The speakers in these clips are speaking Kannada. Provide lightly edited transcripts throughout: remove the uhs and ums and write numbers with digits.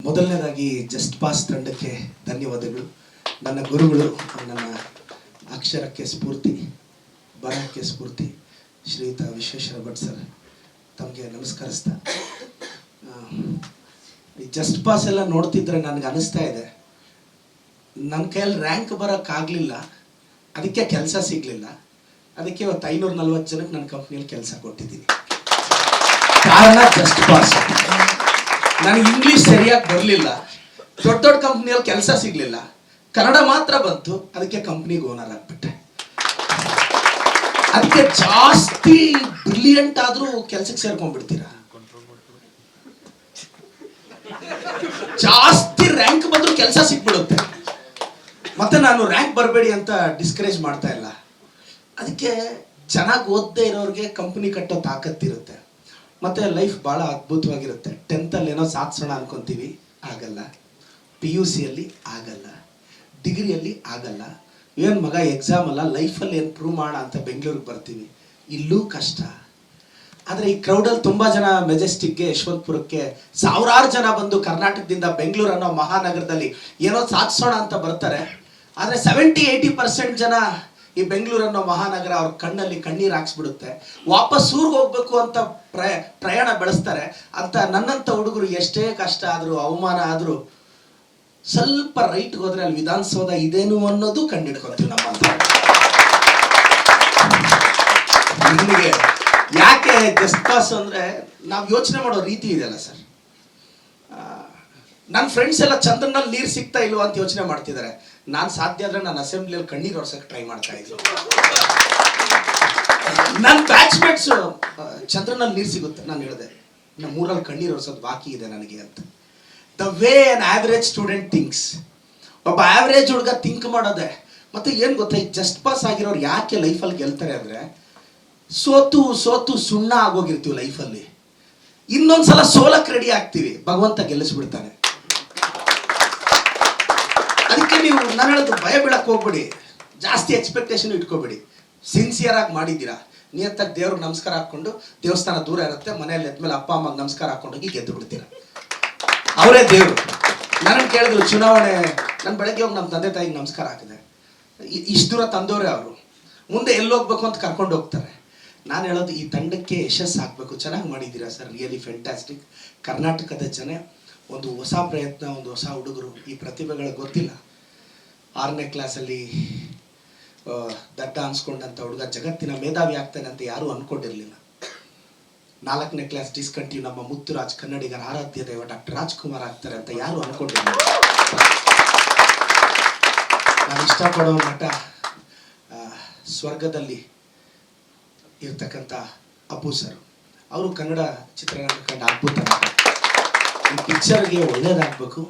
ಮೊದಲನೇದಾಗಿ ಜಸ್ಟ್ ಪಾಸ್ ತಂಡಕ್ಕೆ ಧನ್ಯವಾದಗಳು. ನನ್ನ ಗುರುಗಳು, ನನ್ನ ಅಕ್ಷರಕ್ಕೆ ಸ್ಫೂರ್ತಿ, ಬರಹಕ್ಕೆ ಸ್ಫೂರ್ತಿ ಶ್ರೀಯುತ ವಿಶ್ವೇಶ್ವರ ಭಟ್ ಸರ್, ತಮಗೆ ನಮಸ್ಕರಿಸ್ತಾ. ಈ ಜಸ್ಟ್ ಪಾಸ್ ಎಲ್ಲ ನೋಡ್ತಿದ್ರೆ ನನಗೆ ಅನಿಸ್ತಾ ಇದೆ, ನನ್ನ ಕೈಯಲ್ಲಿ ರ್ಯಾಂಕ್ ಬರೋಕ್ಕಾಗಲಿಲ್ಲ, ಅದಕ್ಕೆ ಕೆಲಸ ಸಿಗಲಿಲ್ಲ. ಅದಕ್ಕೆ ಇವತ್ತು 540 ಜನಕ್ಕೆ ನನ್ನ ಕಂಪ್ನಿಯಲ್ಲಿ ಕೆಲಸ ಕೊಟ್ಟಿದ್ದೀನಿ. ಕಾರಣ ಜಸ್ಟ್ ಪಾಸ್. ನನಗೆ ಇಂಗ್ಲೀಷ್ ಸರಿಯಾಗಿ ಬರಲಿಲ್ಲ, ದೊಡ್ಡ ದೊಡ್ಡ ಕಂಪ್ನಿಯಲ್ಲಿ ಕೆಲಸ ಸಿಗಲಿಲ್ಲ, ಕನ್ನಡ ಮಾತ್ರ ಬಂತು, ಅದಕ್ಕೆ ಕಂಪ್ನಿಗೆ ಓನರ್ ಆಗ್ಬಿಟ್ಟೆ. ಅದಕ್ಕೆ ಜಾಸ್ತಿ ಬ್ರಿಲಿಯಂಟ್ ಆದ್ರೂ ಕೆಲಸಕ್ಕೆ ಸೇರ್ಕೊಂಡ್ಬಿಡ್ತೀರಾ, ಜಾಸ್ತಿ ರ್ಯಾಂಕ್ ಬಂದ್ರು ಕೆಲಸ ಸಿಕ್ಬಿಡುತ್ತೆ. ಮತ್ತೆ ನಾನು ರ್ಯಾಂಕ್ ಬರಬೇಡಿ ಅಂತ ಡಿಸ್ಕರೇಜ್ ಮಾಡ್ತಾ ಇಲ್ಲ. ಅದಕ್ಕೆ ಚೆನ್ನಾಗಿ ಓದದೇ ಇರೋರಿಗೆ ಕಂಪ್ನಿ ಕಟ್ಟೋ ತಾಕತ್ತಿರುತ್ತೆ. ಮತ್ತೆ ಲೈಫ್ ಭಾಳ ಅದ್ಭುತವಾಗಿರುತ್ತೆ. 10th ಏನೋ ಸಾಧಿಸೋಣ ಅನ್ಕೊಂತೀವಿ, ಆಗಲ್ಲ. PUCಯಲ್ಲಿ ಆಗಲ್ಲ, ಡಿಗ್ರಿಯಲ್ಲಿ ಆಗಲ್ಲ. ಏನು ಮಗ ಎಕ್ಸಾಮ್ ಅಲ್ಲ, ಲೈಫಲ್ಲಿ ಏನು ಪ್ರೂವ್ ಮಾಡೋಣ ಅಂತ ಬೆಂಗಳೂರಿಗೆ ಬರ್ತೀವಿ, ಇಲ್ಲೂ ಕಷ್ಟ. ಆದರೆ ಈ ಕ್ರೌಡಲ್ಲಿ ತುಂಬ ಜನ ಮೆಜೆಸ್ಟಿಕ್ಗೆ, ಯಶವಂತಪುರಕ್ಕೆ ಸಾವಿರಾರು ಜನ ಬಂದು ಕರ್ನಾಟಕದಿಂದ ಬೆಂಗಳೂರು ಅನ್ನೋ ಮಹಾನಗರದಲ್ಲಿ ಏನೋ ಸಾಧಿಸೋಣ ಅಂತ ಬರ್ತಾರೆ. ಆದರೆ 70-80% ಜನ ಈ ಬೆಂಗಳೂರು ಅನ್ನೋ ಮಹಾನಗರ ಅವ್ರ ಕಣ್ಣಲ್ಲಿ ಕಣ್ಣೀರು ಹಾಕ್ಸ್ಬಿಡುತ್ತೆ. ವಾಪಸ್ ಊರಿಗೆ ಹೋಗ್ಬೇಕು ಅಂತ ಪ್ರಯಾಣ ಬೆಳೆಸ್ತಾರೆ. ಅಂತ ನನ್ನಂಥ ಹುಡುಗರು ಎಷ್ಟೇ ಕಷ್ಟ ಆದರೂ, ಅವಮಾನ ಆದರೂ ಸ್ವಲ್ಪ ರೈಟ್ಗೆ ಹೋದ್ರೆ ಅಲ್ಲಿ ವಿಧಾನಸೌಧ ಇದೇನು ಅನ್ನೋದು ಕಂಡಿಡ್ಕೊತೀವಿ ನಮ್ಮಂತ. ನಿಮಗೆ ಯಾಕೆ ಜಸ್ಟ್ ಪಾಸ್ ಅಂದರೆ ನಾವು ಯೋಚನೆ ಮಾಡೋ ರೀತಿ ಇದೆಯಲ್ಲ ಸರ್. ನನ್ನ ಫ್ರೆಂಡ್ಸ್ ಎಲ್ಲ ಚಂದ್ರನಲ್ಲಿ ನೀರು ಸಿಗ್ತಾ ಇಲ್ವಾ ಅಂತ ಯೋಚನೆ ಮಾಡ್ತಿದ್ದಾರೆ. ನಾನು ಸಾಧ್ಯ ಆದರೆ ನಾನು ಅಸೆಂಬ್ಲಿಯಲ್ಲಿ ಕಣ್ಣೀರು ಒರ್ಸಕ್ಕೆ ಟ್ರೈ ಮಾಡ್ತಾ ಇದ್ದೆ. ನನ್ನ ಬ್ಯಾಚ್ಮೇಟ್ಸ್ ಚಂದ್ರನಲ್ಲಿ ನೀರು ಸಿಗುತ್ತೆ, ನಾನು ಹೇಳಿದೆ ನಮ್ಮ ಊರಲ್ಲಿ ಕಣ್ಣೀರು ಒರ್ಸೋದು ಬಾಕಿ ಇದೆ ನನಗೆ ಅಂತ. The way an average student thinks, ಒಬ್ಬ ಆವ್ರೇಜ್ ಹುಡುಗ ಥಿಂಕ್ ಮಾಡೋದೆ. ಮತ್ತೆ ಏನು ಗೊತ್ತಾ, ಈ ಜಸ್ಟ್ ಪಾಸ್ ಆಗಿರೋರು ಯಾಕೆ ಲೈಫಲ್ಲಿ ಗೆಲ್ತಾರೆ ಅಂದರೆ, ಸೋತು ಸೋತು ಸುಣ್ಣ ಆಗೋಗಿರ್ತೀವಿ ಲೈಫಲ್ಲಿ. ಇನ್ನೊಂದ್ಸಲ ಸೋಲಕ್ಕೆ ರೆಡಿ ಆಗ್ತೀವಿ, ಭಗವಂತ ಗೆಲ್ಲಿಸ್ಬಿಡ್ತಾನೆ. ಅದಕ್ಕೆ ನೀವು ನಾನು ಹೇಳೋದು, ಭಯ ಬೀಳಕ್ಕೆ ಹೋಗ್ಬೇಡಿ, ಜಾಸ್ತಿ ಎಕ್ಸ್ಪೆಕ್ಟೇಷನ್ ಇಟ್ಕೋಬೇಡಿ. ಸಿನ್ಸಿಯರ್ ಆಗಿ ಮಾಡಿದ್ದೀರಾ, ನಿಯತ್ತಾಗಿ ದೇವ್ರಿಗೆ ನಮಸ್ಕಾರ ಹಾಕ್ಕೊಂಡು, ದೇವಸ್ಥಾನ ದೂರ ಇರುತ್ತೆ, ಮನೆಯಲ್ಲಿ ಎದ್ಮೇಲೆ ಅಪ್ಪ ಅಮ್ಮಗೆ ನಮಸ್ಕಾರ ಹಾಕೊಂಡೋಗಿ ಗೆದ್ದು ಬಿಡ್ತೀರಾ, ಅವರೇ ದೇವರು. ನನಗೆ ಕೇಳಿದ್ರು ಚುನಾವಣೆ, ನಾನು ಬೆಳಗ್ಗೆ ಹೋಗಿ ನಮ್ಮ ತಂದೆ ತಾಯಿಗೆ ನಮಸ್ಕಾರ ಹಾಕಿದೆ. ಇಷ್ಟು ದೂರ ತಂದವರೇ ಅವರು, ಮುಂದೆ ಎಲ್ಲಿ ಹೋಗ್ಬೇಕು ಅಂತ ಕರ್ಕೊಂಡು ಹೋಗ್ತಾರೆ. ನಾನು ಹೇಳೋದು, ಈ ತಂಡಕ್ಕೆ ಯಶಸ್ಸು ಆಗಬೇಕು. ಚೆನ್ನಾಗಿ ಮಾಡಿದ್ದೀರಾ ಸರ್, ರಿಯಲಿ ಫ್ಯಾಂಟಾಸ್ಟಿಕ್. ಕರ್ನಾಟಕದ ಜನ ಒಂದು ಹೊಸ ಪ್ರಯತ್ನ, ಒಂದು ಹೊಸ ಹುಡುಗರು, ಈ ಪ್ರತಿಭೆಗಳು ಗೊತ್ತಿಲ್ಲ. 6ನೇ ಕ್ಲಾಸಲ್ಲಿ ದಡ್ಡ ಅನ್ಸ್ಕೊಂಡಂಥ ಹುಡುಗ ಜಗತ್ತಿನ ಮೇಧಾವಿ ಆಗ್ತಾನೆ ಅಂತ ಯಾರೂ ಅನ್ಕೊಂಡಿರಲಿಲ್ಲ. 4ನೇ ಕ್ಲಾಸ್ ಡಿಸ್ಕಂಟಿನ್ಯೂ ನಮ್ಮ ಮುತ್ತುರಾಜ್, ಕನ್ನಡಿಗರ ಆರಾಧ್ಯ ದೈವ ಡಾಕ್ಟರ್ ರಾಜ್ಕುಮಾರ್ ಆಗ್ತಾರೆ ಅಂತ ಯಾರೂ ಅನ್ಕೊಂಡಿರಲಿಲ್ಲ. ನಾನು ಇಷ್ಟಪಡೋ ನಟ ಸ್ವರ್ಗದಲ್ಲಿ ಇರ್ತಕ್ಕಂಥ ಅಪ್ಪು ಸರ್, ಅವರು ಕನ್ನಡ ಚಿತ್ರರಂಗ ಕಂಡ ಅದ್ಭುತ ನಟ. ಈ ಪಿಕ್ಚರ್ಗೆ ಒಳ್ಳೇದಾಗಬೇಕು.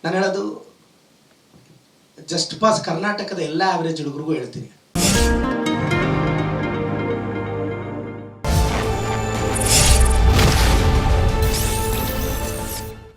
ನಾನು ಹೇಳೋದು, ಜಸ್ಟ್ ಪಾಸ್ ಕರ್ನಾಟಕದ ಎಲ್ಲ ಆವ್ರೇಜ್ ಹುಡುಗರಿಗೂ ಹೇಳ್ತೀನಿ,